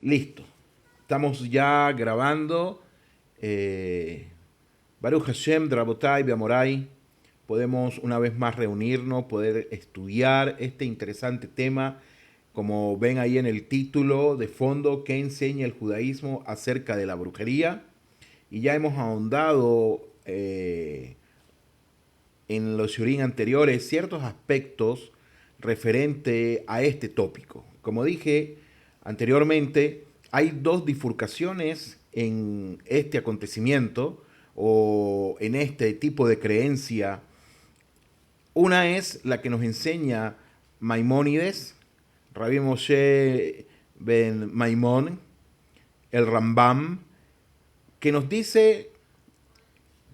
Listo. Estamos ya grabando. Baruch Hashem, Drabotai, Beamorai. Podemos una vez más reunirnos, poder estudiar este interesante tema. Como ven ahí en el título de fondo, ¿qué enseña el judaísmo acerca de la brujería? Y ya hemos ahondado en los shurim anteriores ciertos aspectos referente a este tópico. Como dije anteriormente, hay dos bifurcaciones en este acontecimiento o en este tipo de creencia. Una es la que nos enseña Maimónides, Rabbi Moshe ben Maimón, el Rambam, que nos dice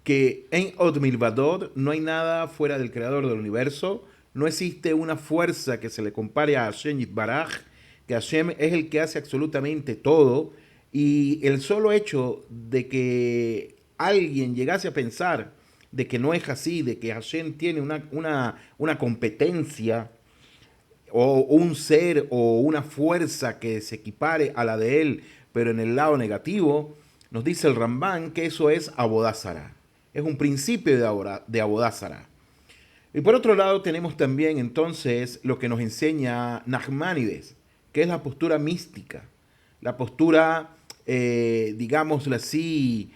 que en Od Milvadot no hay nada fuera del creador del universo, no existe una fuerza que se le compare a Hashem Yitbaraj, que Hashem es el que hace absolutamente todo, y el solo hecho de que alguien llegase a pensar de que no es así, de que Hashem tiene una competencia o un ser o una fuerza que se equipare a la de él, pero en el lado negativo, nos dice el Rambán que eso es Abodázara. Es un principio de Abodázara. Y por otro lado tenemos también entonces lo que nos enseña Nachmanides, que es la postura mística, la postura, digámoslo así,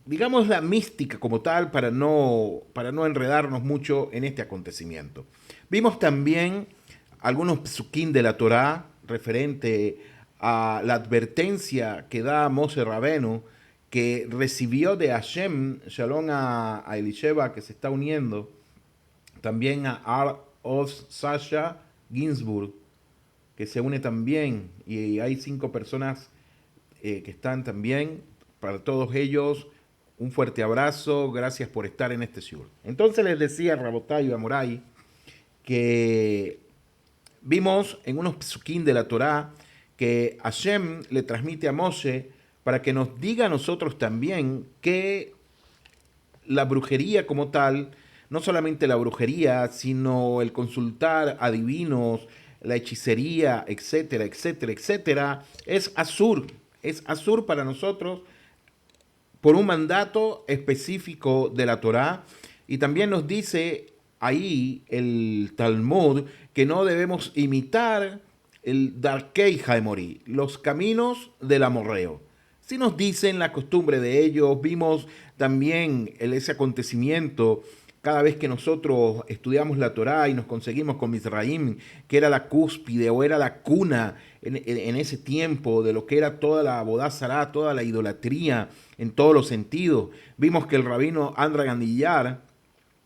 digamos la mística como tal para no enredarnos mucho en este acontecimiento. Vimos también algunos psukim de la Torá referente a la advertencia que da Moshe Rabenu, que recibió de Hashem, Shalom a Elisheva que se está uniendo, también a Oz Sasha Ginsburg, que se une también, y hay 5 personas que están también. Para todos ellos, un fuerte abrazo, gracias por estar en este show. Entonces les decía Rabotai y Amorai que vimos en unos psukim de la Torá que Hashem le transmite a Moshe para que nos diga a nosotros también que la brujería como tal, no solamente la brujería, sino el consultar a divinos, la hechicería, etcétera, etcétera, etcétera, es asur para nosotros por un mandato específico de la Torá. Y también nos dice ahí el Talmud que no debemos imitar el Darkei Haemori, los caminos del amorreo. Si nos dicen la costumbre de ellos, vimos también ese acontecimiento cada vez que nosotros estudiamos la Torá y nos conseguimos con Mizraim, que era la cúspide o era la cuna en ese tiempo de lo que era toda la Abodá toda la idolatría en todos los sentidos. Vimos que el rabino Andra Gandillar,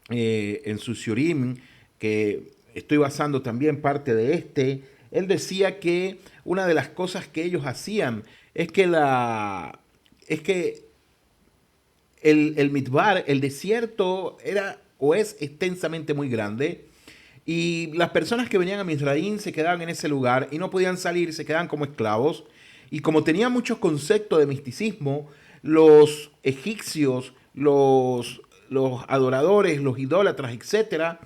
en su Shurim, que estoy basando también parte de él decía que una de las cosas que ellos hacían es que el Midbar, el desierto, era o es extensamente muy grande. Y las personas que venían a Mizraín se quedaban en ese lugar y no podían salir, se quedaban como esclavos. Y como tenían muchos conceptos de misticismo, los egipcios, los adoradores, los idólatras, etcétera,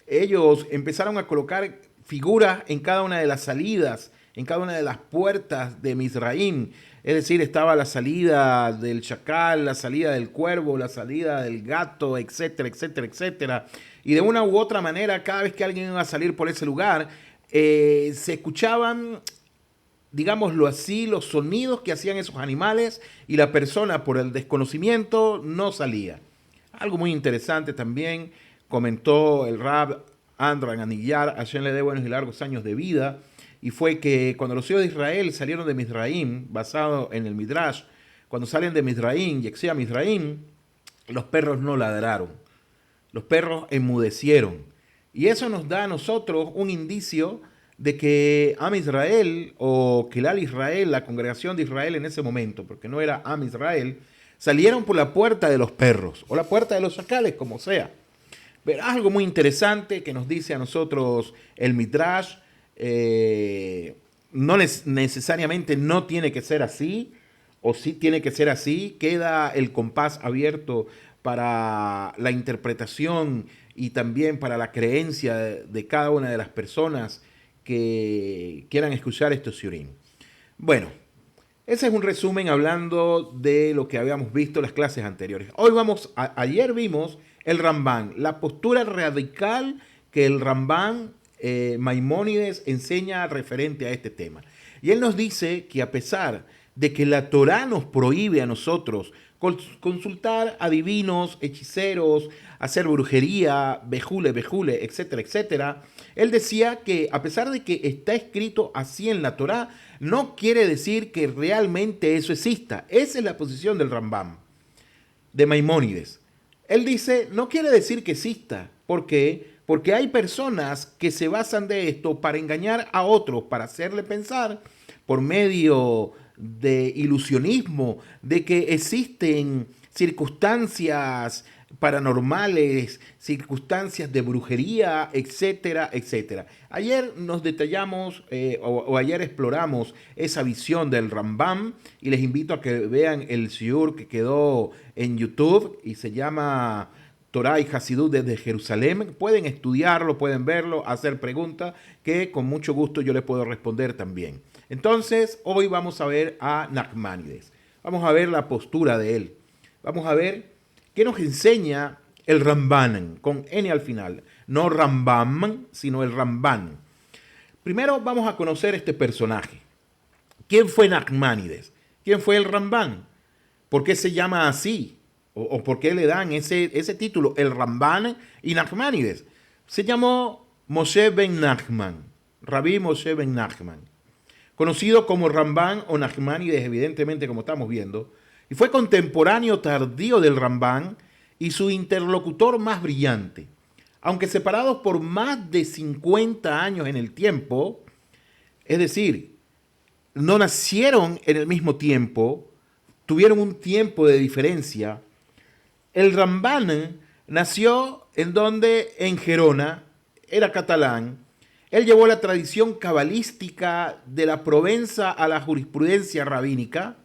ellos empezaron a colocar figuras en cada una de las salidas, en cada una de las puertas de Mizraim. Es decir, estaba la salida del chacal, la salida del cuervo, la salida del gato, etcétera, etcétera, etcétera. Y de una u otra manera, cada vez que alguien iba a salir por ese lugar, se escuchaban, digámoslo así, los sonidos que hacían esos animales y la persona por el desconocimiento no salía. Algo muy interesante también comentó el Rab Andran Anillar, a quien le dé buenos y largos años de vida, y fue que cuando los hijos de Israel salieron de Mizraim, basado en el Midrash, cuando salen de Mizraim y exía Mizraim, los perros no ladraron, los perros enmudecieron. Y eso nos da a nosotros un indicio de que Am Israel o Kilal Israel, la congregación de Israel en ese momento, porque no era Am Israel, salieron por la puerta de los perros o la puerta de los chacales, como sea. Pero algo muy interesante que nos dice a nosotros el Midrash, no necesariamente no tiene que ser así, o sí tiene que ser así, queda el compás abierto para la interpretación y también para la creencia de cada una de las personas que quieran escuchar estos shiurim. Bueno, ese es un resumen hablando de lo que habíamos visto en las clases anteriores. Hoy ayer vimos el Rambán, la postura radical que el Rambán Maimónides enseña referente a este tema. Y él nos dice que a pesar de que la Torá nos prohíbe a nosotros consultar adivinos, hechiceros, hacer brujería, bejule, etcétera, etcétera, él decía que a pesar de que está escrito así en la Torá, no quiere decir que realmente eso exista. Esa es la posición del Rambam, de Maimónides. Él dice, no quiere decir que exista. ¿Por qué? Porque hay personas que se basan de esto para engañar a otros, para hacerle pensar por medio de ilusionismo, de que existen circunstancias paranormales, circunstancias de brujería, etcétera, etcétera. Ayer nos detallamos o ayer exploramos esa visión del Rambam y les invito a que vean el shiur que quedó en YouTube y se llama Torah y Hasidut desde Jerusalén. Pueden estudiarlo, pueden verlo, hacer preguntas que con mucho gusto yo les puedo responder también. Entonces, hoy vamos a ver a Nachmanides. Vamos a ver la postura de él. Vamos a ver qué nos enseña el Ramban, con N al final. No Rambam, sino el Ramban. Primero vamos a conocer este personaje. ¿Quién fue Nachmanides? ¿Quién fue el Ramban? ¿Por qué se llama así? ¿O por qué le dan ese título, el Ramban y Nachmanides? Se llamó Moshe ben Nachman, Rabí Moshe ben Nachman, conocido como Ramban o Nachmanides, evidentemente, como estamos viendo, y fue contemporáneo tardío del Ramban y su interlocutor más brillante. Aunque separados por más de 50 años en el tiempo, es decir, no nacieron en el mismo tiempo, tuvieron un tiempo de diferencia. El Ramban nació en Gerona, era catalán. Él llevó la tradición cabalística de la Provenza a la jurisprudencia rabínica,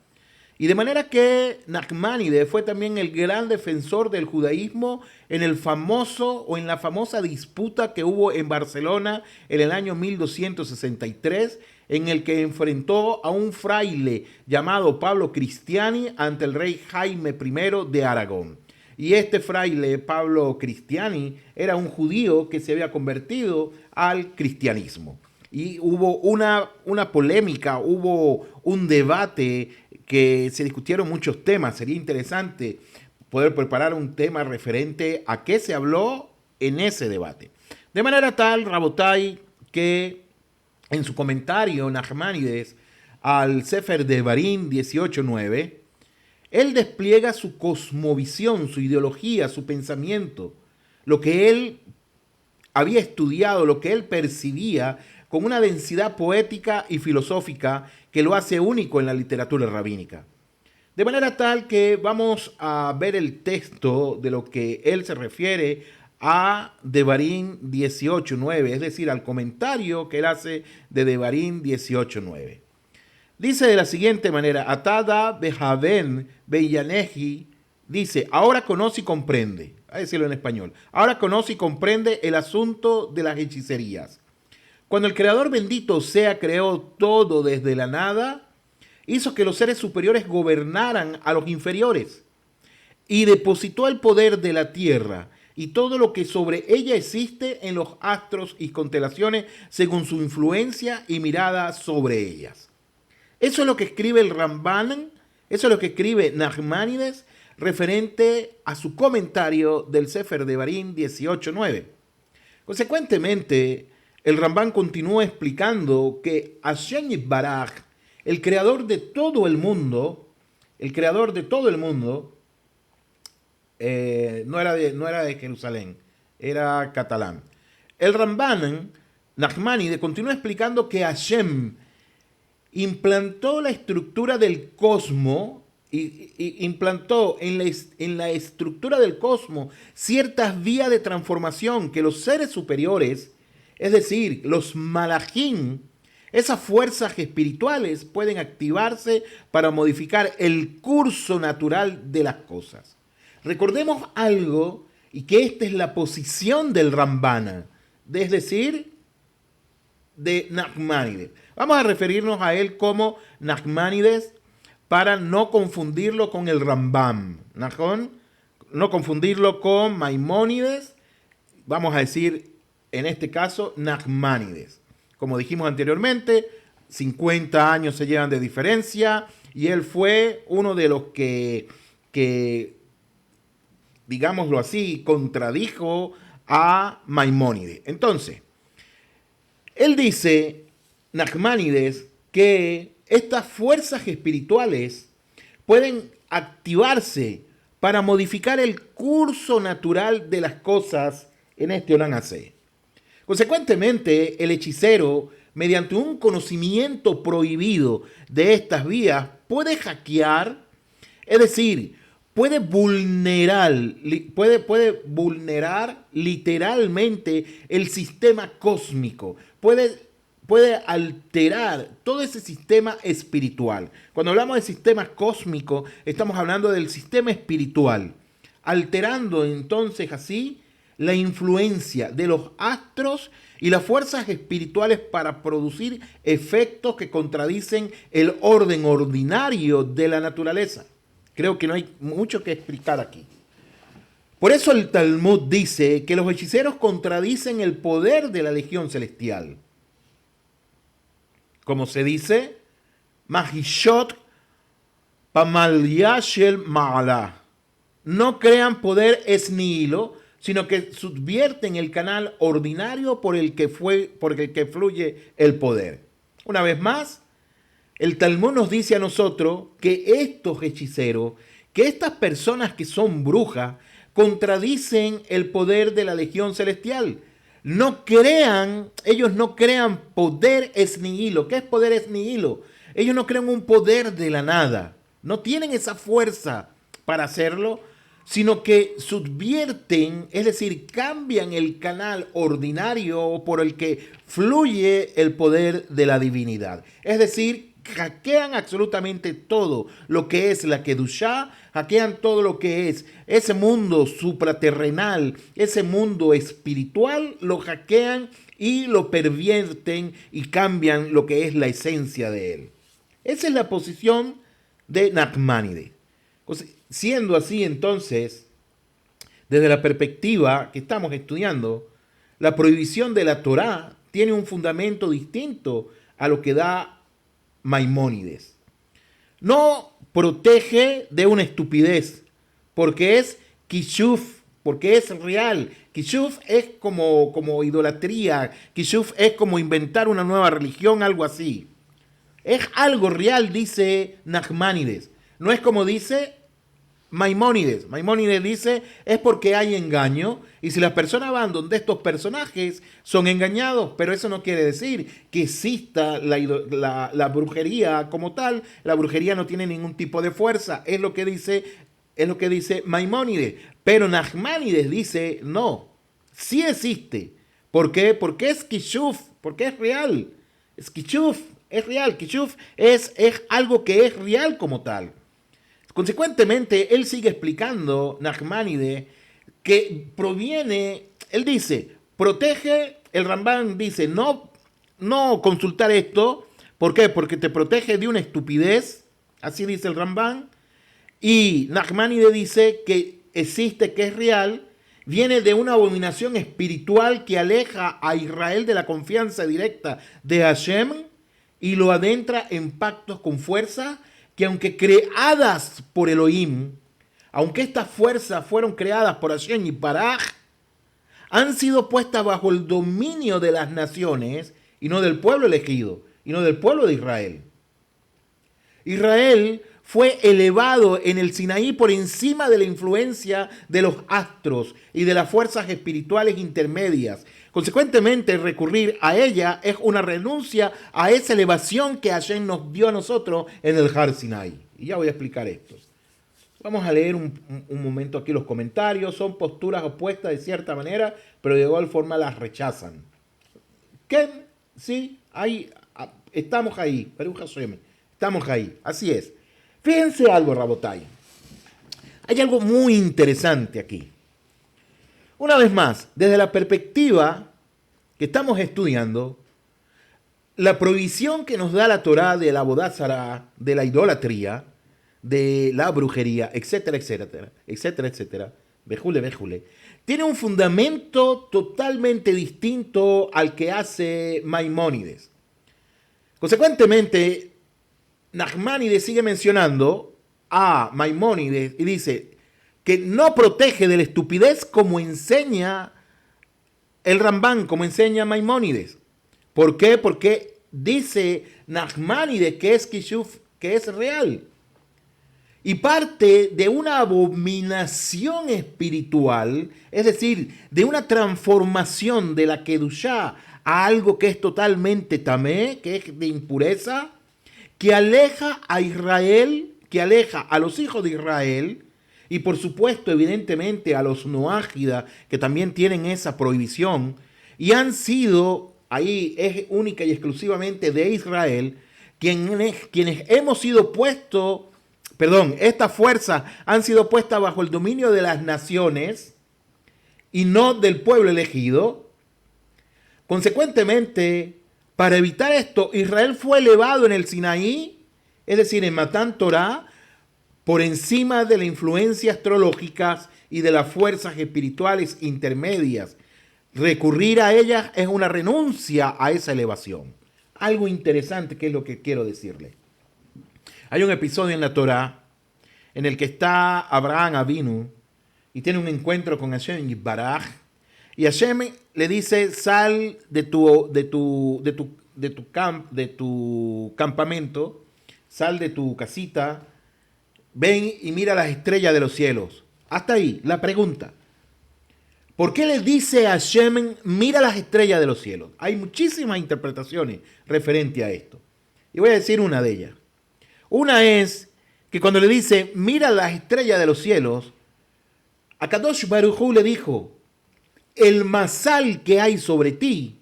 y de manera que Nachmanides fue también el gran defensor del judaísmo en en la famosa disputa que hubo en Barcelona en el año 1263, en el que enfrentó a un fraile llamado Pablo Cristiani ante el rey Jaime I de Aragón. Y este fraile, Pablo Cristiani, era un judío que se había convertido al cristianismo. Y hubo una polémica, hubo un debate que se discutieron muchos temas. Sería interesante poder preparar un tema referente a qué se habló en ese debate. De manera tal, Rabotai, que en su comentario, Nachmanides, al Sefer Devarim 18.9, él despliega su cosmovisión, su ideología, su pensamiento, lo que él había estudiado, lo que él percibía con una densidad poética y filosófica que lo hace único en la literatura rabínica. De manera tal que vamos a ver el texto de lo que él se refiere a Devarim 18.9, es decir, al comentario que él hace de Devarim 18.9. Dice de la siguiente manera, Atada Bejaven Beyaneji, dice, ahora conoce y comprende, a decirlo en español, ahora conoce y comprende el asunto de las hechicerías. Cuando el Creador bendito sea creó todo desde la nada, hizo que los seres superiores gobernaran a los inferiores y depositó el poder de la tierra y todo lo que sobre ella existe en los astros y constelaciones según su influencia y mirada sobre ellas. Eso es lo que escribe el Ramban, eso es lo que escribe Nachmanides referente a su comentario del Sefer Devarim 18.9. Consecuentemente, el Ramban continúa explicando que Hashem Yitbaraj, el creador de todo el mundo, no era de Jerusalén, era catalán. El Ramban, Nachmanides, continúa explicando que Hashem implantó la estructura del cosmos y implantó en la estructura del cosmos ciertas vías de transformación que los seres superiores, es decir, los malajim, esas fuerzas espirituales pueden activarse para modificar el curso natural de las cosas. Recordemos algo, y que esta es la posición del Rambana, es decir, de Nachmanides. Vamos a referirnos a él como Nachmanides para no confundirlo con el Rambam. No confundirlo con Maimónides. Vamos a decir, en este caso, Nachmanides. Como dijimos anteriormente, 50 años se llevan de diferencia y él fue uno de los que digámoslo así, contradijo a Maimónides. Entonces, él dice, Nachmanides, que estas fuerzas espirituales pueden activarse para modificar el curso natural de las cosas en este Olam Hazé. Consecuentemente, el hechicero, mediante un conocimiento prohibido de estas vías, puede hackear, es decir, puede vulnerar literalmente el sistema cósmico, puede alterar todo ese sistema espiritual. Cuando hablamos de sistema cósmico, estamos hablando del sistema espiritual, alterando entonces así la influencia de los astros y las fuerzas espirituales para producir efectos que contradicen el orden ordinario de la naturaleza. Creo que no hay mucho que explicar aquí. Por eso el Talmud dice que los hechiceros contradicen el poder de la legión celestial. Como se dice, Mahishot Pamalyashel Ma'ala. No crean poder es nihilo, sino que subvierten el canal ordinario por el que fluye el poder. Una vez más, el Talmud nos dice a nosotros que estos hechiceros, que estas personas que son brujas, contradicen el poder de la legión celestial. Ellos no crean poder es nihilo. ¿Qué es poder es nihilo? Ellos no crean un poder de la nada. No tienen esa fuerza para hacerlo, sino que subvierten, es decir, cambian el canal ordinario por el que fluye el poder de la divinidad. Es decir, hackean absolutamente todo lo que es la Kedushá, hackean todo lo que es ese mundo supraterrenal, ese mundo espiritual, lo hackean y lo pervierten y cambian lo que es la esencia de él. Esa es la posición de Nachmanides. Siendo así, entonces, desde la perspectiva que estamos estudiando, la prohibición de la Torá tiene un fundamento distinto a lo que da Maimónides. No protege de una estupidez, porque es kishuf, porque es real. Kishuf es como idolatría, kishuf es como inventar una nueva religión, algo así. Es algo real, dice Nachmanides. No es como dice Maimónides. Maimónides dice, es porque hay engaño, y si las personas van donde estos personajes son engañados, pero eso no quiere decir que exista la brujería como tal. La brujería no tiene ningún tipo de fuerza, es lo que dice Maimónides. Pero Nachmanides dice, no, sí existe. ¿Por qué? Porque es kishuf, porque es real. Es kishuf, es real. Kishuf es algo que es real como tal. Consecuentemente, él sigue explicando, Nachmanides, que él dice, protege, el Rambam dice, no consultar esto, ¿por qué? Porque te protege de una estupidez, así dice el Rambam, y Nachmanides dice que existe, que es real, viene de una abominación espiritual que aleja a Israel de la confianza directa de Hashem y lo adentra en pactos con fuerza que aunque creadas por Elohim, aunque estas fuerzas fueron creadas por Hashem y Paraj, han sido puestas bajo el dominio de las naciones y no del pueblo elegido, y no del pueblo de Israel. Israel fue elevado en el Sinaí por encima de la influencia de los astros y de las fuerzas espirituales intermedias. Consecuentemente, recurrir a ella es una renuncia a esa elevación que Hashem nos dio a nosotros en el Har Sinai. Y ya voy a explicar esto. Vamos a leer un momento aquí los comentarios. Son posturas opuestas de cierta manera, pero de igual forma las rechazan. ¿Qué? Sí, estamos ahí. Baruch Hashem, estamos ahí. Así es. Fíjense algo, Rabotay. Hay algo muy interesante aquí. Una vez más, desde la perspectiva que estamos estudiando, la prohibición que nos da la Torá de la bodázara, de la idolatría, de la brujería, etcétera, etcétera, etcétera, etcétera, bejule, bejule, tiene un fundamento totalmente distinto al que hace Maimónides. Consecuentemente, Nachmanides sigue mencionando a Maimónides y dice que no protege de la estupidez como enseña el Rambán, como enseña Maimónides. ¿Por qué? Porque dice Nachmanides que es Kishuf, que es real. Y parte de una abominación espiritual, es decir, de una transformación de la Kedushá a algo que es totalmente tamé, que es de impureza, que aleja a Israel, que aleja a los hijos de Israel, y por supuesto, evidentemente, a los noágidas, que también tienen esa prohibición, y han sido, ahí es única y exclusivamente de Israel, quienes hemos sido puestos, estas fuerzas han sido puestas bajo el dominio de las naciones y no del pueblo elegido. Consecuentemente, para evitar esto, Israel fue elevado en el Sinaí, es decir, en Matán Torah, por encima de la influencia astrológicas y de las fuerzas espirituales intermedias. Recurrir a ellas es una renuncia a esa elevación. Algo interesante que es lo que quiero decirle. Hay un episodio en la Torah en el que está Abraham Avinu y tiene un encuentro con Hashem Yisbaraj, y Hashem le dice: sal de tu campamento, sal de tu casita, ven y mira las estrellas de los cielos. Hasta ahí, la pregunta: ¿por qué le dice a Hashem, mira las estrellas de los cielos? Hay muchísimas interpretaciones referente a esto. Y voy a decir una de ellas. Una es que cuando le dice, mira las estrellas de los cielos, a Kadosh Baruj Hu le dijo: el masal que hay sobre ti,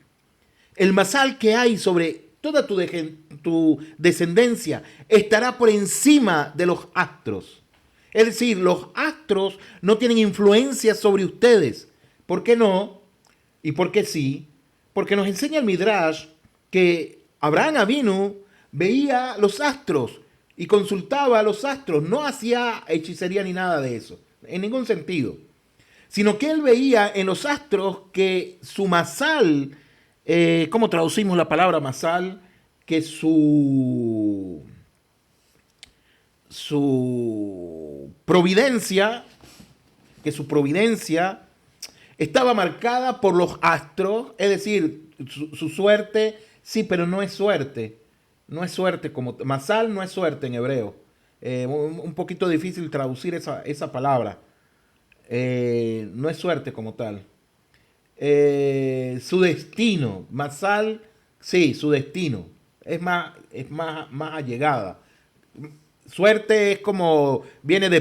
el masal que hay sobre toda tu descendencia, estará por encima de los astros. Es decir, los astros no tienen influencia sobre ustedes. ¿Por qué no? ¿Y por qué sí? Porque nos enseña el Midrash que Abraham Avinu veía los astros y consultaba a los astros. No hacía hechicería ni nada de eso, en ningún sentido. Sino que él veía en los astros que su masal, ¿cómo traducimos la palabra masal? Que su providencia, estaba marcada por los astros, es decir, su suerte, sí, pero no es suerte. No es suerte como masal, no es suerte en hebreo. Un poquito difícil traducir esa palabra. No es suerte como tal. Su destino, masal, sí, su destino. Es más allegada. Suerte es como, viene de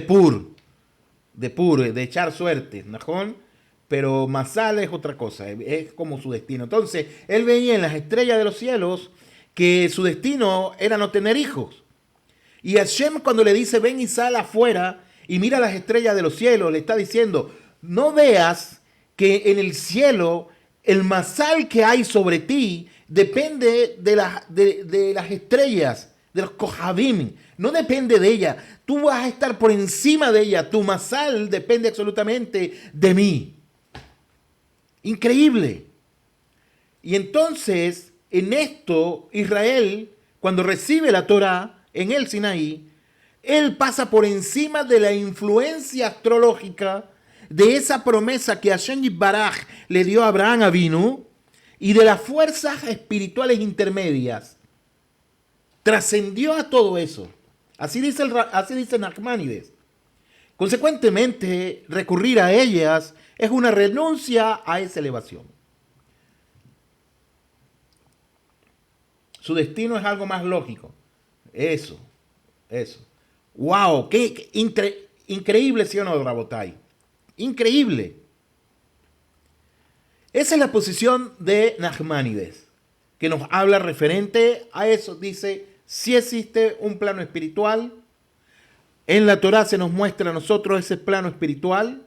de echar suerte, ¿najón? Pero masal es otra cosa, es como su destino. Entonces, él veía en las estrellas de los cielos que su destino era no tener hijos. Y Hashem, cuando le dice, ven y sal afuera y mira las estrellas de los cielos, le está diciendo, no veas que en el cielo el masal que hay sobre ti depende de las estrellas, de los kohabim, no depende de ella. Tú vas a estar por encima de ella. Tu masal depende absolutamente de mí. Increíble. Y entonces, en esto, Israel, cuando recibe la Torá en el Sinaí, él pasa por encima de la influencia astrológica, de esa promesa que Hashem Yisbaraj le dio a Abraham Avinu, y de las fuerzas espirituales intermedias. Trascendió a todo eso. Así dice Nachmanides. Consecuentemente, recurrir a ellas es una renuncia a esa elevación. Su destino es algo más lógico. Eso. ¡Wow! ¡Qué increíble, ¿sí o no, Rabotai? Increíble. Esa es la posición de Nachmanides, que nos habla referente a eso. Dice, si existe un plano espiritual, en la Torá se nos muestra a nosotros ese plano espiritual.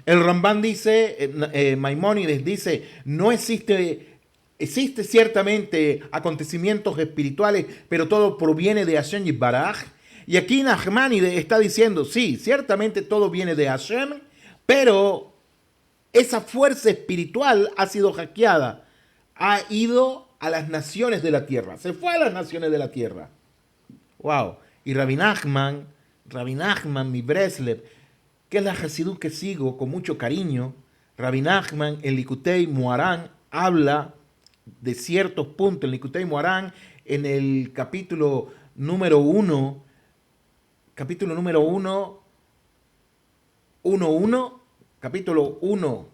El Rambán dice, Maimónides dice, no existe existe ciertamente acontecimientos espirituales, pero todo proviene de Hashem Yitbaraj. Y aquí Nachmanides está diciendo, sí, ciertamente todo viene de Hashem, pero esa fuerza espiritual ha sido hackeada, ha ido a las naciones de la tierra, se fue a las naciones de la tierra. Wow. Y Rabbi Nachman, mi Breslev, que es la Hasidut que sigo con mucho cariño, Rabbi Nachman en Likutei Moharan habla de ciertos puntos en Likutei Moharan en el capítulo número 1, capítulo 1,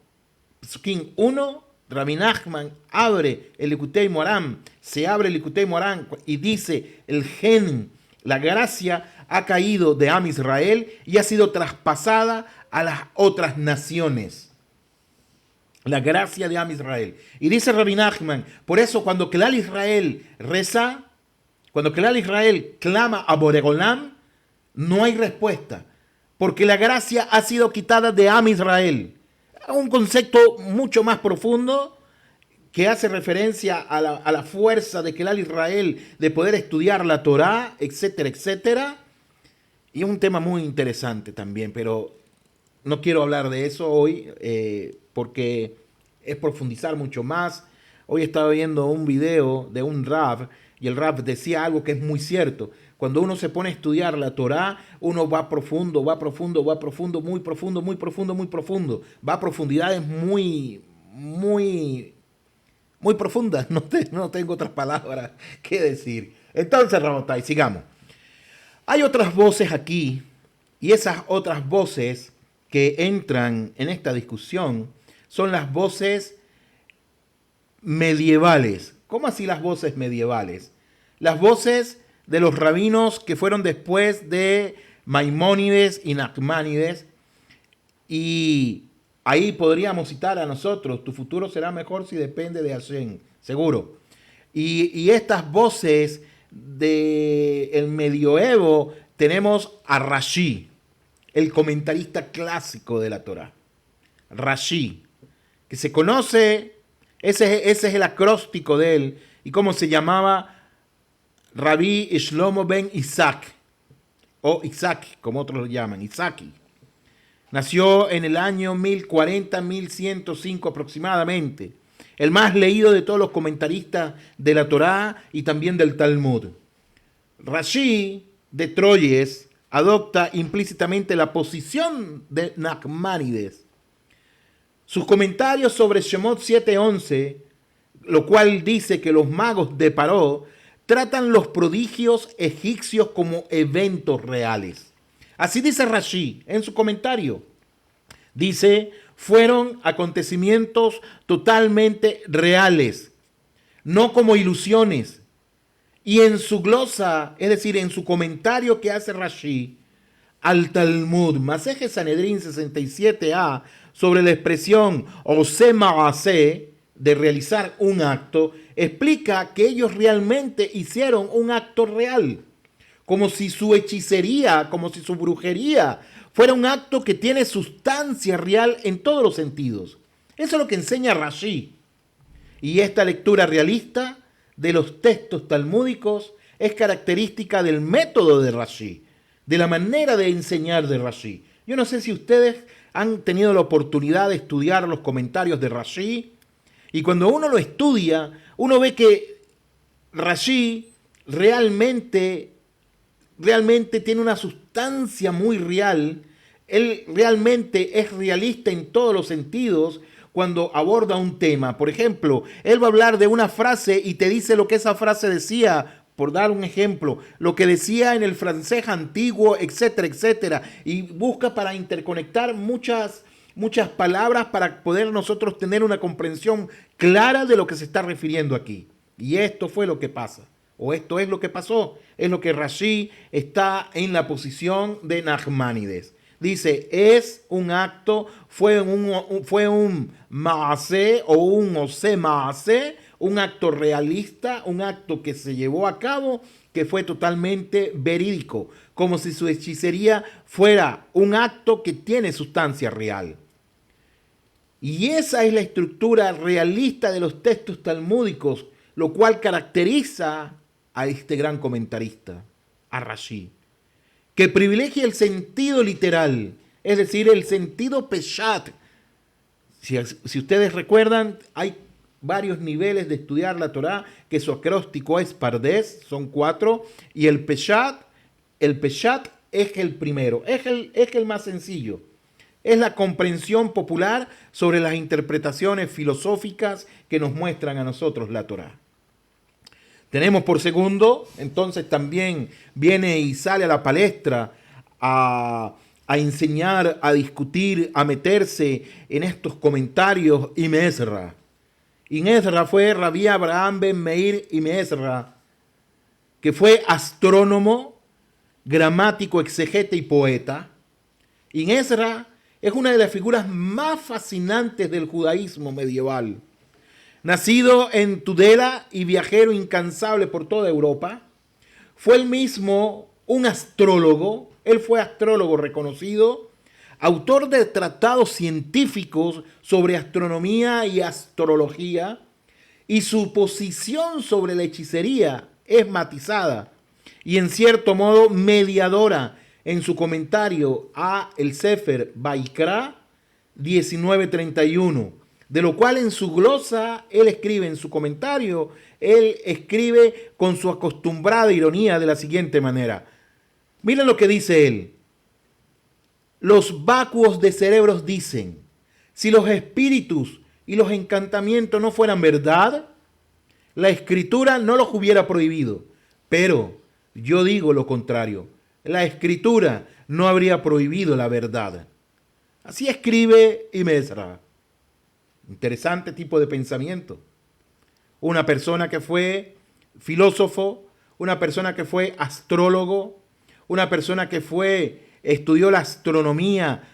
Psukim 1, Rabbi Nachman abre el Likutei Moharan, se abre el Likutei Moharan y dice el gen, la gracia ha caído de Am Israel y ha sido traspasada a las otras naciones. La gracia de Am Israel. Y dice Rabbi Nachman, por eso cuando Klal Israel reza, cuando Klal Israel clama a Boregolam, no hay respuesta, porque la gracia ha sido quitada de Am Israel. Un concepto mucho más profundo que hace referencia a la fuerza de Klal Israel de poder estudiar la Torá, etcétera, etcétera. Y es un tema muy interesante también, pero no quiero hablar de eso hoy porque es profundizar mucho más. Hoy estaba viendo un video de un Rav y el Rav decía algo que es muy cierto. Cuando uno se pone a estudiar la Torá, uno va profundo, va profundo, va profundo, muy profundo, muy profundo, muy profundo. Va a profundidades muy profundas. No tengo otras palabras que decir. Entonces, Rabotai, sigamos. Hay otras voces aquí, y esas otras voces que entran en esta discusión son las voces medievales. ¿Cómo así las voces medievales? Las voces de los rabinos que fueron después de Maimónides y Nachmanides. Y ahí podríamos citar a nosotros, tu futuro será mejor si depende de Hashem, seguro. Y estas voces del medioevo tenemos a Rashi, el comentarista clásico de la Torá. Rashi, que se conoce, ese es el acróstico de él, y cómo se llamaba Rabbi Shlomo ben Isaac, o Isaac, como otros lo llaman, Isaki. Nació en el año 1040-1105 aproximadamente, el más leído de todos los comentaristas de la Torá y también del Talmud. Rashi de Troyes adopta implícitamente la posición de Nachmanides. Sus comentarios sobre Shemot 7:11, lo cual dice que los magos de Paró tratan los prodigios egipcios como eventos reales. Así dice Rashi en su comentario. Dice, fueron acontecimientos totalmente reales, no como ilusiones. Y en su glosa, es decir, en su comentario que hace Rashi al Talmud, Maseje Sanedrín 67a, sobre la expresión Ose Maaseh, de realizar un acto, explica que ellos realmente hicieron un acto real, como si su hechicería, como si su brujería fuera un acto que tiene sustancia real en todos los sentidos. Eso es lo que enseña Rashi. Y esta lectura realista de los textos talmúdicos es característica del método de Rashi, de la manera de enseñar de Rashi. Yo no sé si ustedes han tenido la oportunidad de estudiar los comentarios de Rashi, y cuando uno lo estudia, uno ve que Rashi realmente tiene una sustancia muy real. Él realmente es realista en todos los sentidos cuando aborda un tema. Por ejemplo, él va a hablar de una frase y te dice lo que esa frase decía, por dar un ejemplo, lo que decía en el francés antiguo, etcétera, etcétera, y busca para interconectar muchas palabras para poder nosotros tener una comprensión clara de lo que se está refiriendo aquí. Y esto fue lo que pasa, o esto es lo que pasó, es lo que Rashi está en la posición de Nachmanides. Dice, es un acto, fue un maaseh o un ose maaseh, un acto realista, un acto que se llevó a cabo, que fue totalmente verídico, como si su hechicería fuera un acto que tiene sustancia real. Y esa es la estructura realista de los textos talmúdicos, lo cual caracteriza a este gran comentarista, a Rashi, que privilegia el sentido literal, es decir, el sentido peshat. Si ustedes recuerdan, hay varios niveles de estudiar la Torá, que su acróstico es Pardes, son 4, y el peshat es el primero, es el más sencillo. Es la comprensión popular sobre las interpretaciones filosóficas que nos muestran a nosotros la Torá. Tenemos por segundo, entonces también viene y sale a la palestra a enseñar, a discutir, a meterse en estos comentarios Ibn Ezra. Ibn Ezra fue Rabí Abraham ben Meir Ibn Ezra, que fue astrónomo, gramático, exegeta y poeta. Ibn Ezra es una de las figuras más fascinantes del judaísmo medieval. Nacido en Tudela y viajero incansable por toda Europa, fue él mismo un astrólogo. Él fue astrólogo reconocido, autor de tratados científicos sobre astronomía y astrología, y su posición sobre la hechicería es matizada y en cierto modo mediadora en su comentario a el Sefer Baikra 19:31, de lo cual en su glosa él escribe, en su comentario, él escribe con su acostumbrada ironía de la siguiente manera. Miren lo que dice él. Los vacuos de cerebros dicen, si los espíritus y los encantamientos no fueran verdad, la escritura no los hubiera prohibido. Pero yo digo lo contrario. La escritura no habría prohibido la verdad. Así escribe Ibn Ezra. Interesante tipo de pensamiento. Una persona que fue filósofo, una persona que fue astrólogo, una persona que estudió la astronomía,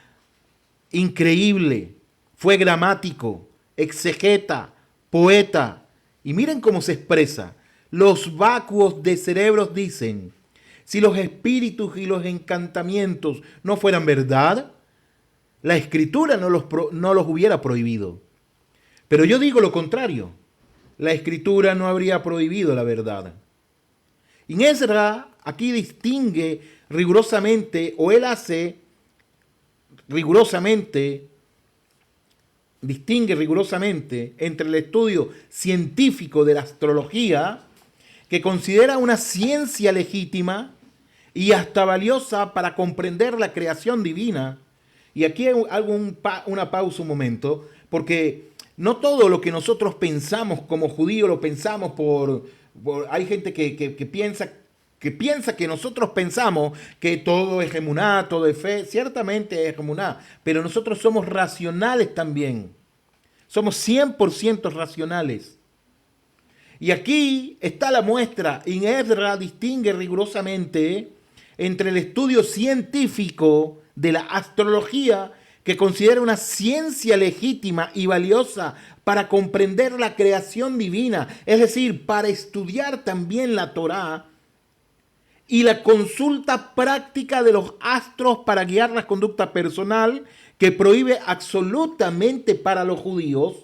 increíble, fue gramático, exegeta, poeta. Y miren cómo se expresa. Los vacuos de cerebros dicen, si los espíritus y los encantamientos no fueran verdad, la escritura no los hubiera prohibido. Pero yo digo lo contrario. La escritura no habría prohibido la verdad. Ibn Ezra aquí distingue rigurosamente, o él hace rigurosamente, distingue rigurosamente entre el estudio científico de la astrología, que considera una ciencia legítima y hasta valiosa para comprender la creación divina. Y aquí hago una pausa un momento, porque no todo lo que nosotros pensamos como judíos lo pensamos hay gente que piensa que nosotros pensamos que todo es emuná, todo es fe. Ciertamente es emuná, pero nosotros somos racionales también. Somos 100% racionales. Y aquí está la muestra. Ibn Ezra distingue rigurosamente entre el estudio científico de la astrología, que considera una ciencia legítima y valiosa para comprender la creación divina, es decir, para estudiar también la Torá, y la consulta práctica de los astros para guiar la conducta personal, que prohíbe absolutamente para los judíos.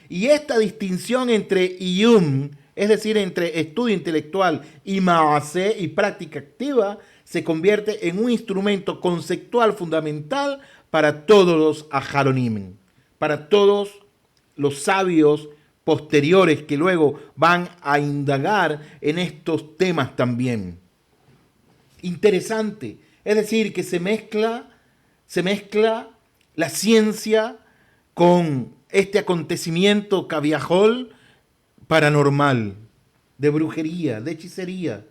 Y esta distinción entre iyum, es decir, entre estudio intelectual, y maaseh, y práctica activa, se convierte en un instrumento conceptual fundamental para todos los ajaronim, para todos los sabios posteriores que luego van a indagar en estos temas también. Interesante, es decir, que se mezcla la ciencia con este acontecimiento caviajol paranormal, de brujería, de hechicería.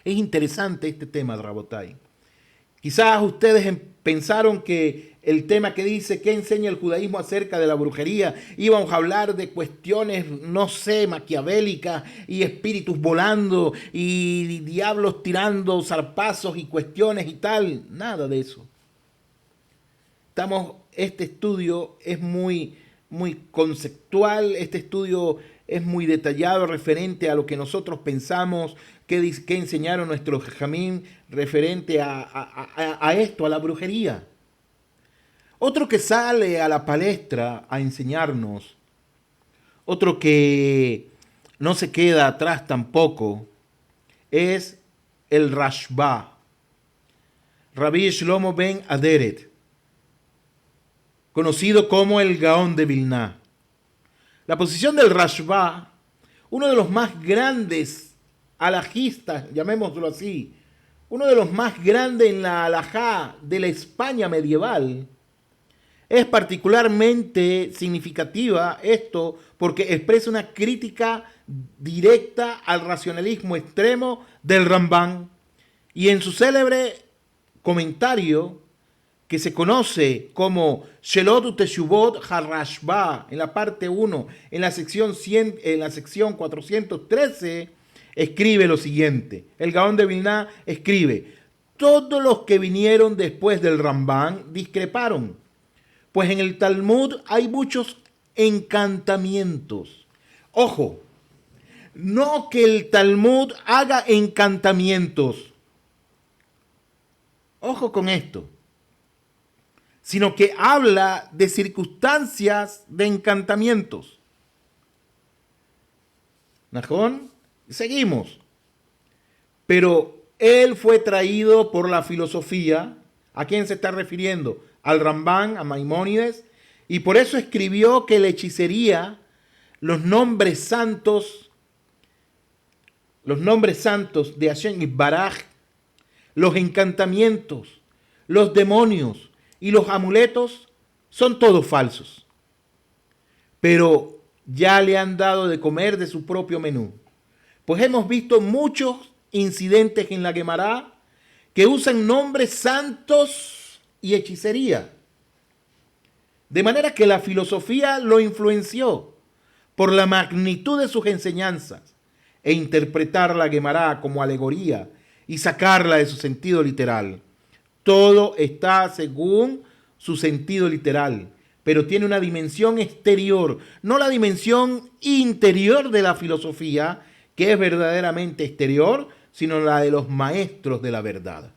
Es interesante este tema, Rabotai. Quizás ustedes pensaron que el tema que dice ¿qué enseña el judaísmo acerca de la brujería? Íbamos a hablar de cuestiones, no sé, maquiavélicas y espíritus volando y diablos tirando zarpazos y cuestiones y tal. Nada de eso. Este estudio es muy conceptual, este estudio es muy detallado referente a lo que nosotros pensamos, qué enseñaron nuestros jamín referente a esto, a la brujería. Otro que sale a la palestra a enseñarnos, otro que no se queda atrás tampoco, es el Rashba, Rabbi Shlomo ben Aderet, conocido como el Gaón de Vilna. La posición del Rashba, uno de los más grandes alajistas, llamémoslo así, uno de los más grandes en la alajá de la España medieval, es particularmente significativa esto porque expresa una crítica directa al racionalismo extremo del Rambán y en su célebre comentario que se conoce como Shelot Uteshuvot HaRashba, en la parte 1, en la sección 413, escribe lo siguiente. El Gaón de Vilna escribe: todos los que vinieron después del Rambán discreparon, pues en el Talmud hay muchos encantamientos. Ojo, no que el Talmud haga encantamientos. Ojo con esto. Sino que habla de circunstancias de encantamientos. ¿Najón? Seguimos. Pero él fue traído por la filosofía. ¿A quién se está refiriendo? Al Rambán, a Maimónides. Y por eso escribió que la hechicería, los nombres santos de Hashem Yitbaraj, los encantamientos, los demonios y los amuletos son todos falsos. Pero ya le han dado de comer de su propio menú. Pues hemos visto muchos incidentes en la Guemará que usan nombres santos y hechicería. De manera que la filosofía lo influenció por la magnitud de sus enseñanzas e interpretar la Guemará como alegoría y sacarla de su sentido literal. Todo está según su sentido literal, pero tiene una dimensión exterior, no la dimensión interior de la filosofía, que es verdaderamente exterior, sino la de los maestros de la verdad.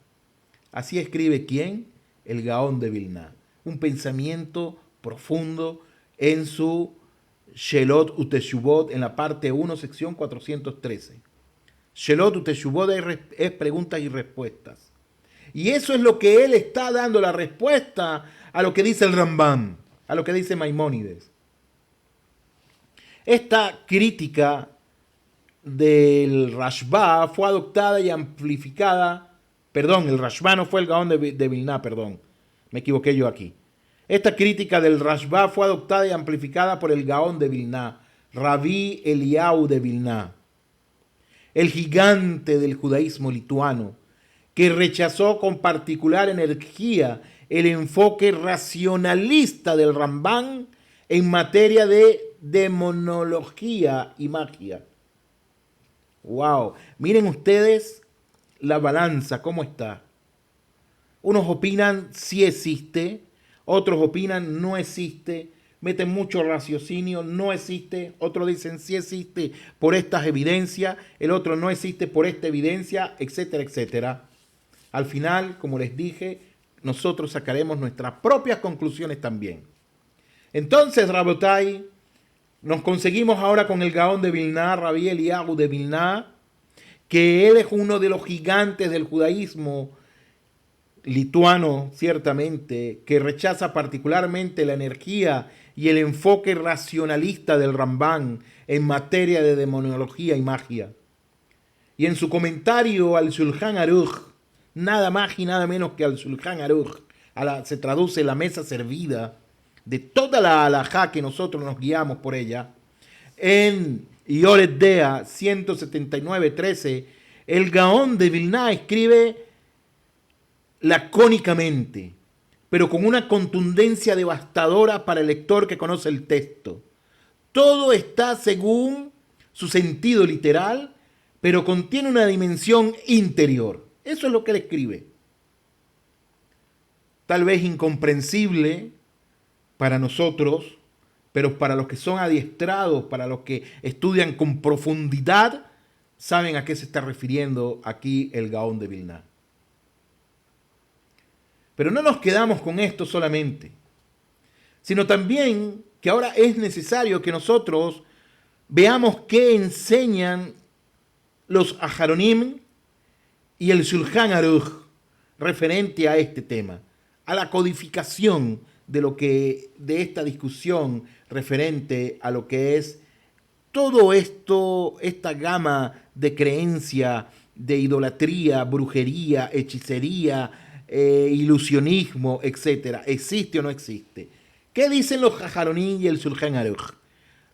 Así escribe ¿quién? El Gaón de Vilna. Un pensamiento profundo en su Shelot Uteshuvot, en la parte 1, sección 413. Shelot Uteshuvot es preguntas y respuestas. Y eso es lo que él está dando la respuesta a lo que dice el Rambán, a lo que dice Maimónides. Esta crítica del Rashba fue adoptada y amplificada. Perdón, el Rashba no fue el Gaón de Vilna, perdón. Me equivoqué yo aquí. Esta crítica del Rashba fue adoptada y amplificada por el Gaón de Vilna, Rabbi Eliyahu de Vilna, el gigante del judaísmo lituano, que rechazó con particular energía el enfoque racionalista del Rambán en materia de demonología y magia. ¡Wow! Miren ustedes la balanza, ¿cómo está? Unos opinan sí existe, otros opinan no existe, meten mucho raciocinio, no existe, otros dicen sí existe por estas evidencias, el otro no existe por esta evidencia, etcétera, etcétera. Al final, como les dije, nosotros sacaremos nuestras propias conclusiones también. Entonces, Rabotai, nos conseguimos ahora con el Gaón de Vilna, Rabbi Eliyahu de Vilna, que él es uno de los gigantes del judaísmo lituano, ciertamente, que rechaza particularmente la energía y el enfoque racionalista del Rambán en materia de demonología y magia. Y en su comentario al Shulchan Aruch, nada más y nada menos que al Shulchan Aruch, se traduce la mesa servida de toda la halajá que nosotros nos guiamos por ella, en Yored Dea 179.13, el Gaón de Vilna escribe lacónicamente, pero con una contundencia devastadora para el lector que conoce el texto. Todo está según su sentido literal, pero contiene una dimensión interior. Eso es lo que él escribe. Tal vez incomprensible para nosotros, pero para los que son adiestrados, para los que estudian con profundidad, saben a qué se está refiriendo aquí el Gaón de Vilna. Pero no nos quedamos con esto solamente. sino también que ahora es necesario que nosotros veamos qué enseñan los Aharonim y el Shulchan Aruch referente a este tema, a la codificación de esta discusión referente a lo que es todo esto, esta gama de creencia, de idolatría, brujería, hechicería, ilusionismo, etcétera, ¿existe o no existe? ¿Qué dicen los Aharonim y el Shulchan Aruch?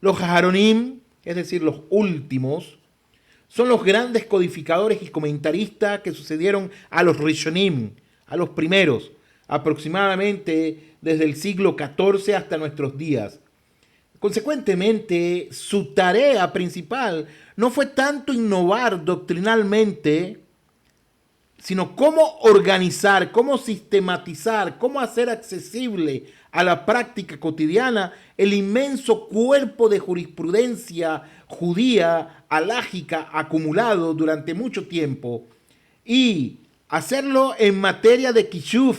Los Aharonim, es decir, los últimos, son los grandes codificadores y comentaristas que sucedieron a los Rishonim, a los primeros, aproximadamente desde el siglo XIV hasta nuestros días. Consecuentemente, su tarea principal no fue tanto innovar doctrinalmente, sino cómo organizar, cómo sistematizar, cómo hacer accesible a la práctica cotidiana el inmenso cuerpo de jurisprudencia judía, halágica, acumulado durante mucho tiempo, y hacerlo en materia de kishuf,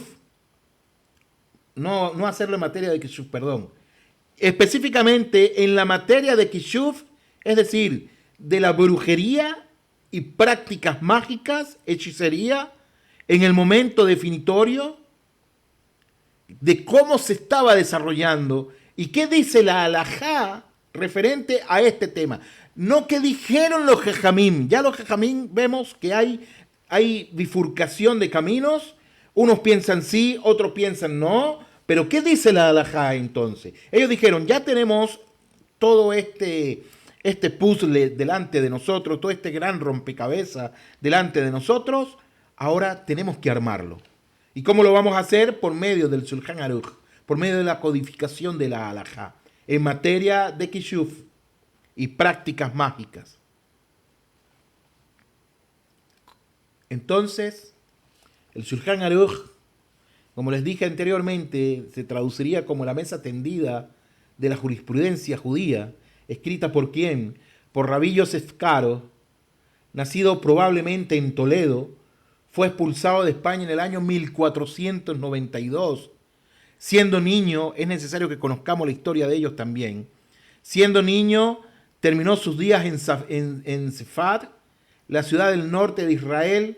no hacerlo en materia de kishuf, perdón, específicamente en la materia de kishuf, es decir, de la brujería y prácticas mágicas, hechicería, en el momento definitorio, de cómo se estaba desarrollando y qué dice la halajá referente a este tema. No qué dijeron los jajamim. Ya los jajamim vemos que hay bifurcación de caminos. Unos piensan sí, otros piensan no. Pero ¿qué dice la halajá entonces? Ellos dijeron, ya tenemos todo este puzzle delante de nosotros, todo este gran rompecabezas delante de nosotros, ahora tenemos que armarlo. ¿Y cómo lo vamos a hacer? Por medio del Shulchan Aruch, por medio de la codificación de la halajá, en materia de kishuf y prácticas mágicas. Entonces, el Shulchan Aruch, como les dije anteriormente, se traduciría como la mesa tendida de la jurisprudencia judía, escrita por quién? Por Rabí Yosef Karo, nacido probablemente en Toledo, fue expulsado de España en el año 1492. Siendo niño, es necesario que conozcamos la historia de ellos también. Siendo niño, terminó sus días en Sefard, la ciudad del norte de Israel,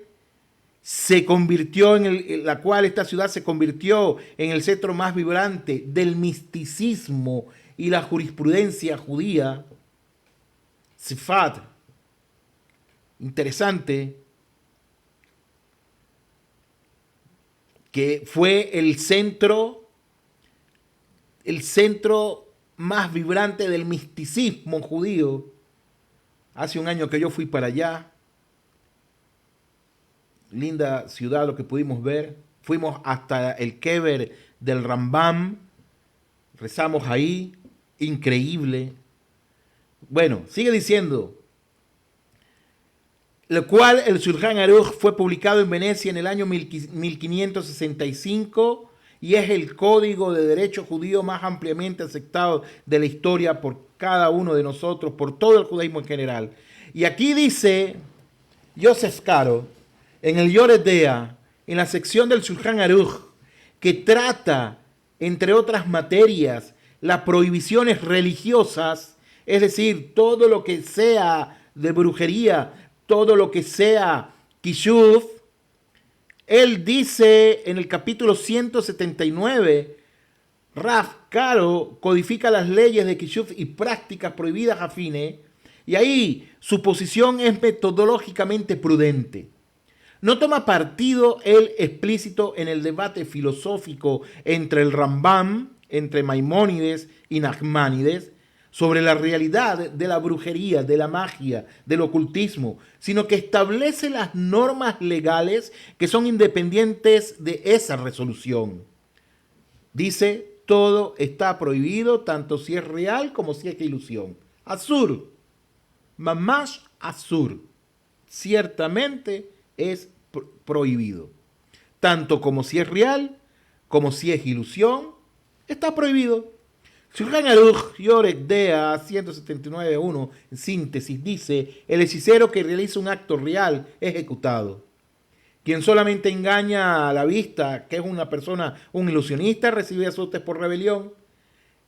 se convirtió en la cual esta ciudad se convirtió en el centro más vibrante del misticismo y la jurisprudencia judía. Sefard, interesante, que fue el centro más vibrante del misticismo judío. Hace un año que yo fui para allá. Linda ciudad lo que pudimos ver. Fuimos hasta el Kever del Rambam. Rezamos ahí. Increíble. Bueno, sigue diciendo. Lo cual el Shulchan Aruch fue publicado en Venecia en el año 1565 y es el código de derecho judío más ampliamente aceptado de la historia por cada uno de nosotros, por todo el judaísmo en general. Y aquí dice Yosef Karo, en el Yored Dea, en la sección del Shulchan Aruch, que trata, entre otras materias, las prohibiciones religiosas, es decir, todo lo que sea de brujería, todo lo que sea kishuf. Él dice en el capítulo 179, Rav Karo codifica las leyes de kishuf y prácticas prohibidas afines, y ahí su posición es metodológicamente prudente. No toma partido él explícito en el debate filosófico entre el Rambam, entre Maimónides y Nachmanides, sobre la realidad de la brujería, de la magia, del ocultismo, sino que establece las normas legales que son independientes de esa resolución. Dice, todo está prohibido, tanto si es real como si es ilusión. Asur, mamash asur, ciertamente es prohibido. Tanto como si es real, como si es ilusión, está prohibido. Shulchan Aruch, Yored Dea 179.1, en síntesis, dice, el hechicero que realiza un acto real es ejecutado. Quien solamente engaña a la vista, que es una persona, un ilusionista, recibe azotes por rebelión.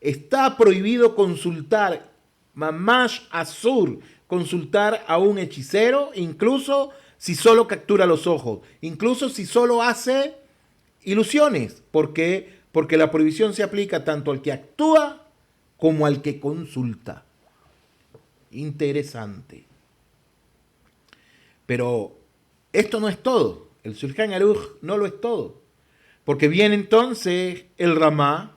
Está prohibido consultar, mamash azur, consultar a un hechicero, incluso si solo captura los ojos, incluso si solo hace ilusiones. ¿Por qué? Porque la prohibición se aplica tanto al que actúa como al que consulta. Interesante. Pero esto no es todo. El Shulchan Aruch no lo es todo. Porque viene entonces el Ramá.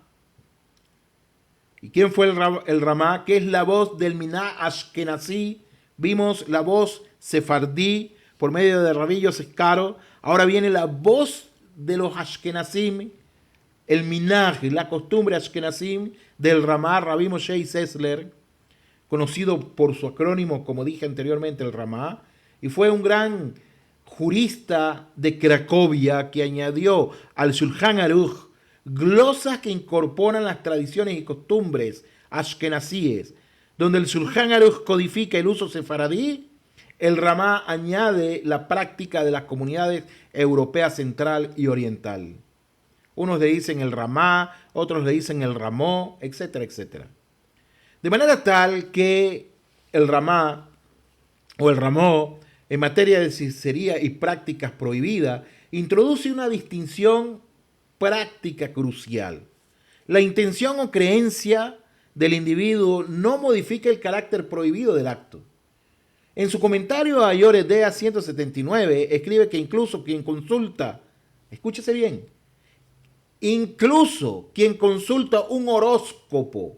¿Y quién fue el Ramá? Que es la voz del Miná Ashkenazí. Vimos la voz sefardí por medio de Rabí Yosef Karo. Ahora viene la voz de los Ashkenazim, el Minaj, la costumbre Ashkenazim del Ramá, Rabí Moshe Sessler, conocido por su acrónimo, como dije anteriormente, el Ramá, y fue un gran jurista de Cracovia que añadió al Shulchan Aruch glosas que incorporan las tradiciones y costumbres ashkenazíes. Donde el Shulchan Aruch codifica el uso sefaradí, el Ramá añade la práctica de las comunidades europeas central y oriental. Unos le dicen el Ramá, otros le dicen el Ramó, etcétera, etcétera. De manera tal que el Ramá o el Ramó, en materia de hechicería y prácticas prohibidas, introduce una distinción práctica crucial. La intención o creencia del individuo no modifica el carácter prohibido del acto. En su comentario a Yoredea 179, escribe que incluso quien consulta, escúchese bien, incluso quien consulta un horóscopo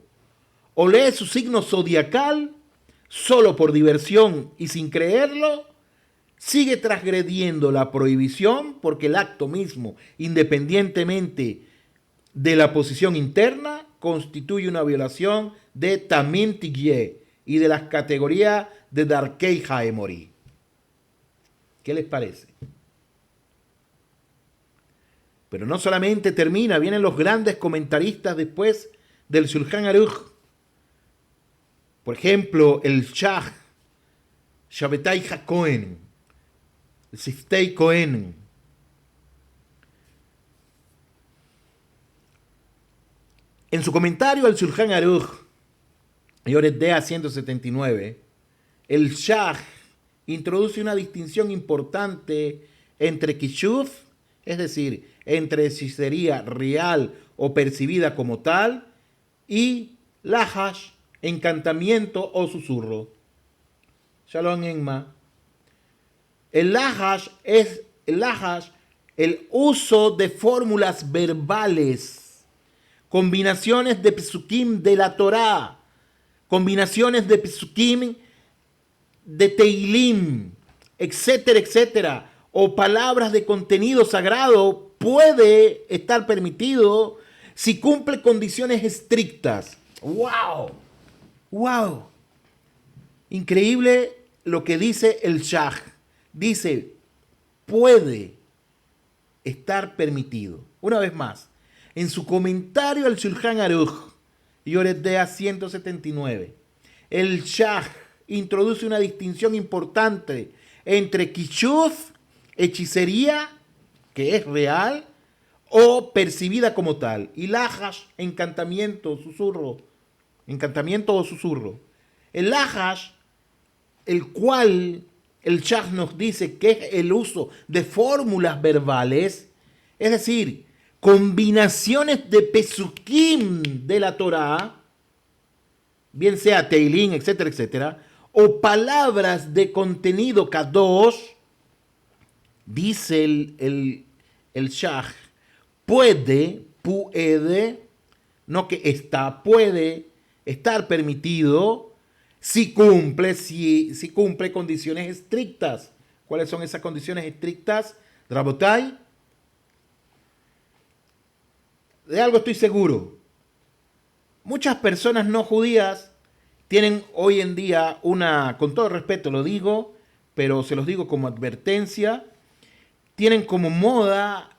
o lee su signo zodiacal, solo por diversión y sin creerlo, sigue transgrediendo la prohibición porque el acto mismo, independientemente de la posición interna, constituye una violación de Tamin Tigye y de las categorías de Darkei Haemori. ¿Qué les parece? Pero no solamente termina, vienen los grandes comentaristas después del Shulchan Aruch. Por ejemplo, el Shach, Shabbatai HaKohen, el Siftei Cohen. En su comentario al Shulchan Aruch, Yoredea 179, el Shach introduce una distinción importante entre Kishuf, es decir, entre hechicería real o percibida como tal, y Lahash, encantamiento o susurro. Shalom Enma. El Lahash es el uso de fórmulas verbales, combinaciones de Pesukim de la Torá, combinaciones de Pesukim de Teilim, etcétera, etcétera, o palabras de contenido sagrado, puede estar permitido si cumple condiciones estrictas. ¡Wow! ¡Wow! Increíble lo que dice el Shach. Dice, puede estar permitido. Una vez más, en su comentario al Shulchan Aruch, Yoredea 179, el Shach introduce una distinción importante entre Kishuf, hechicería, que es real, o percibida como tal, y Lahash, encantamiento, susurro, encantamiento o susurro. El Lahash, el cual el Shach nos dice que es el uso de fórmulas verbales, es decir, combinaciones de Pesukim de la Torá, bien sea Teilín, etcétera, etcétera, o palabras de contenido Kadosh, dice el Shach, puede, no que está, puede estar permitido si cumple condiciones estrictas. ¿Cuáles son esas condiciones estrictas? Rabotai, de algo estoy seguro. Muchas personas no judías tienen hoy en día con todo respeto lo digo, pero se los digo como advertencia, tienen como moda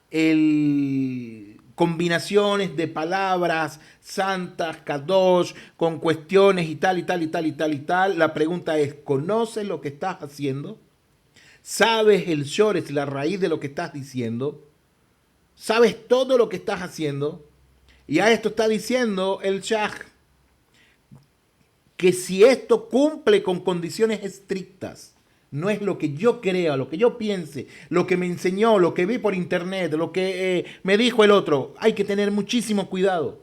combinaciones de palabras santas, kadosh, con cuestiones y tal, y tal, y tal, y tal, y tal. La pregunta es, ¿conoces lo que estás haciendo? ¿Sabes el shores, la raíz de lo que estás diciendo? ¿Sabes todo lo que estás haciendo? Y a esto está diciendo el Shah, que si esto cumple con condiciones estrictas, no es lo que yo crea, lo que yo piense, lo que me enseñó, lo que vi por internet, lo que me dijo el otro, hay que tener muchísimo cuidado.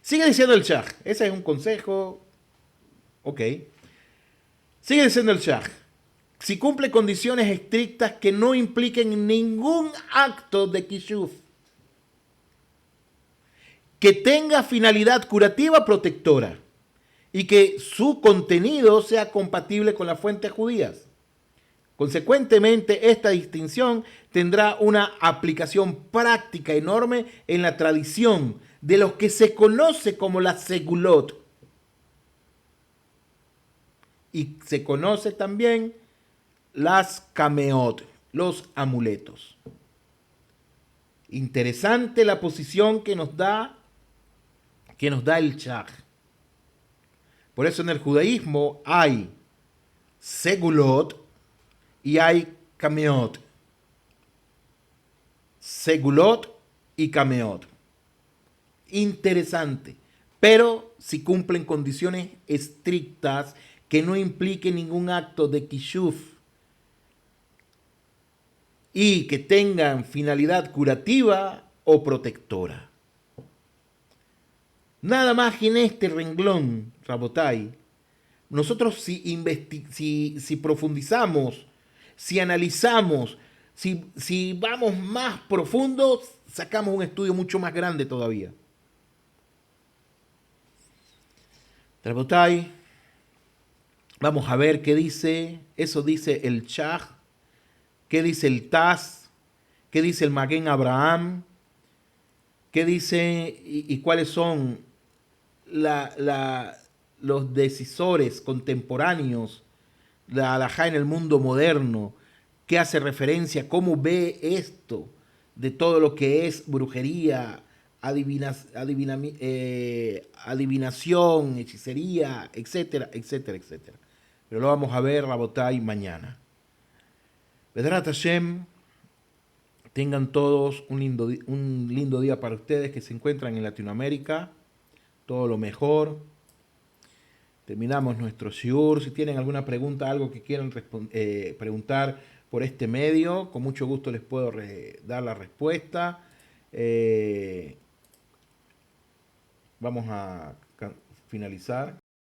Sigue diciendo el Shah, ese es un consejo, ok. Sigue diciendo el Shah, si cumple condiciones estrictas que no impliquen ningún acto de kishuf, que tenga finalidad curativa protectora y que su contenido sea compatible con las fuentes judías. Consecuentemente, esta distinción tendrá una aplicación práctica enorme en la tradición de los que se conoce como la segulot. Y se conoce también las kameot, los amuletos. Interesante la posición que nos da el Shah. Por eso en el judaísmo hay segulot y hay kameot. Segulot y kameot. Interesante. Pero si cumplen condiciones estrictas que no impliquen ningún acto de kishuf y que tengan finalidad curativa o protectora. Nada más que en este renglón, Rabotai, nosotros si profundizamos, si analizamos, si vamos más profundo, sacamos un estudio mucho más grande todavía. Rabotai, vamos a ver qué dice, eso dice el Shah, qué dice el Taz, qué dice el Maguen Abraham, qué dice y cuáles son los decisores contemporáneos, la halajá en el mundo moderno, que hace referencia, cómo ve esto de todo lo que es brujería, adivinación, hechicería, etcétera, etcétera, etcétera. Pero lo vamos a ver, Rabotai, mañana. Bedrat Hashem, tengan todos un lindo día para ustedes que se encuentran en Latinoamérica. Todo lo mejor. Terminamos nuestro shiur. Si tienen alguna pregunta, algo que quieran preguntar por este medio, con mucho gusto les puedo dar la respuesta. Vamos a finalizar.